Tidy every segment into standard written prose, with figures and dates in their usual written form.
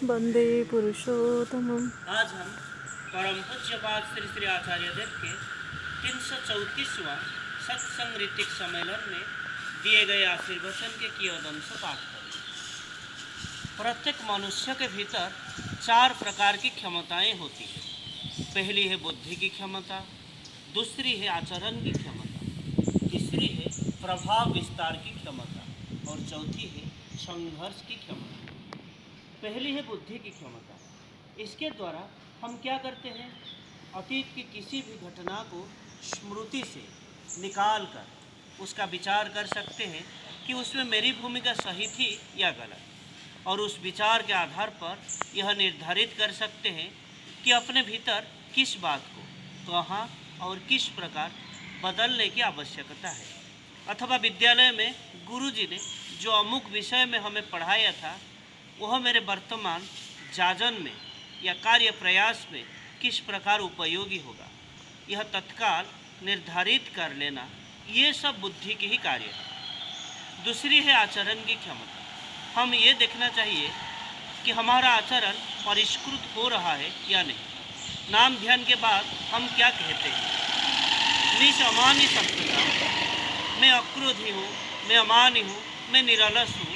वंदे पुरुषोत्तमम्। आज हम परम पूज्यपाद श्री श्री आचार्य देव के 334वां सत्संग ऋतिक सम्मेलन में दिए गए आशीर्वचन के कियदंश पाठ करें। प्रत्येक मनुष्य के भीतर 4 प्रकार की क्षमताएं होती है। पहली है बुद्धि की क्षमता, दूसरी है आचरण की क्षमता, तीसरी है प्रभाव विस्तार की क्षमता और चौथी है संघर्ष की क्षमता। पहली है बुद्धि की क्षमता। इसके द्वारा हम क्या करते हैं? अतीत की किसी भी घटना को स्मृति से निकाल कर उसका विचार कर सकते हैं कि उसमें मेरी भूमिका सही थी या गलत, और उस विचार के आधार पर यह निर्धारित कर सकते हैं कि अपने भीतर किस बात को कहाँ और किस प्रकार बदलने की आवश्यकता है। अथवा विद्यालय में गुरुजी ने जो अमुक विषय में हमें पढ़ाया था वह मेरे वर्तमान जाजन में या कार्य प्रयास में किस प्रकार उपयोगी होगा, यह तत्काल निर्धारित कर लेना, ये सब बुद्धि की ही कार्य है। दूसरी है आचरण की क्षमता। हम ये देखना चाहिए कि हमारा आचरण परिष्कृत हो रहा है या नहीं। नाम ध्यान के बाद हम क्या कहते हैं? निष्अमानी शब्दता, मैं अक्रोधी हूँ, मैं अमानी हूँ, मैं निरलस हूँ।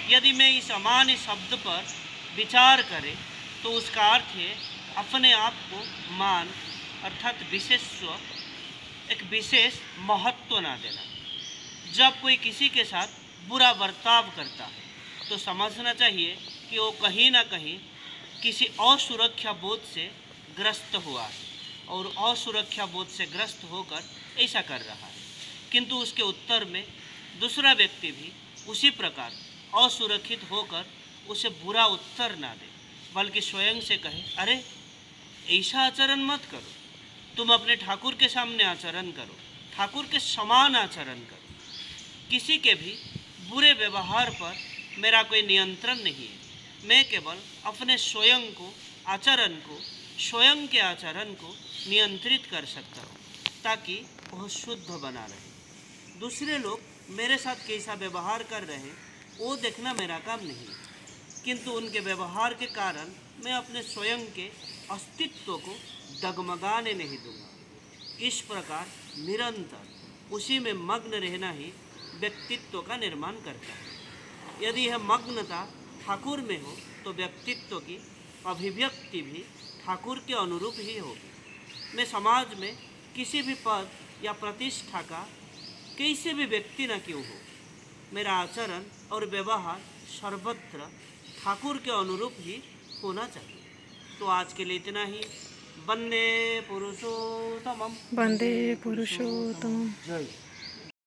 यदि मैं इस अमानी शब्द पर विचार करें तो उसका अर्थ है अपने आप को मान अर्थात विशेषत्व, एक विशेष महत्व ना देना। जब कोई किसी के साथ बुरा बर्ताव करता है तो समझना चाहिए कि वो कहीं ना कहीं किसी असुरक्षा बोध से ग्रस्त हुआ है और असुरक्षा बोध से ग्रस्त होकर ऐसा कर रहा है, किंतु उसके उत्तर में दूसरा व्यक्ति भी उसी प्रकार असुरक्षित होकर उसे बुरा उत्तर ना दे, बल्कि स्वयं से कहे, अरे ऐसा आचरण मत करो, तुम अपने ठाकुर के सामने आचरण करो, ठाकुर के समान आचरण करो। किसी के भी बुरे व्यवहार पर मेरा कोई नियंत्रण नहीं है। मैं केवल अपने स्वयं को, आचरण को, स्वयं के आचरण को नियंत्रित कर सकता हूँ ताकि वह शुद्ध बना रहे। दूसरे लोग मेरे साथ कैसा व्यवहार कर रहे हैं वो देखना मेरा काम नहीं, किंतु उनके व्यवहार के कारण मैं अपने स्वयं के अस्तित्व को डगमगाने नहीं दूंगा। इस प्रकार निरंतर उसी में मग्न रहना ही व्यक्तित्व का निर्माण करता है। यदि यह मग्नता ठाकुर में हो तो व्यक्तित्व की अभिव्यक्ति भी ठाकुर के अनुरूप ही होगी। मैं समाज में किसी भी पद या प्रतिष्ठा का कैसे भी व्यक्ति न क्यों हो, मेरा आचरण और व्यवहार सर्वत्र ठाकुर के अनुरूप ही होना चाहिए। तो आज के लिए इतना ही। वंदे पुरुषोत्तमम्। वंदे पुरुषोत्तमम्। जय।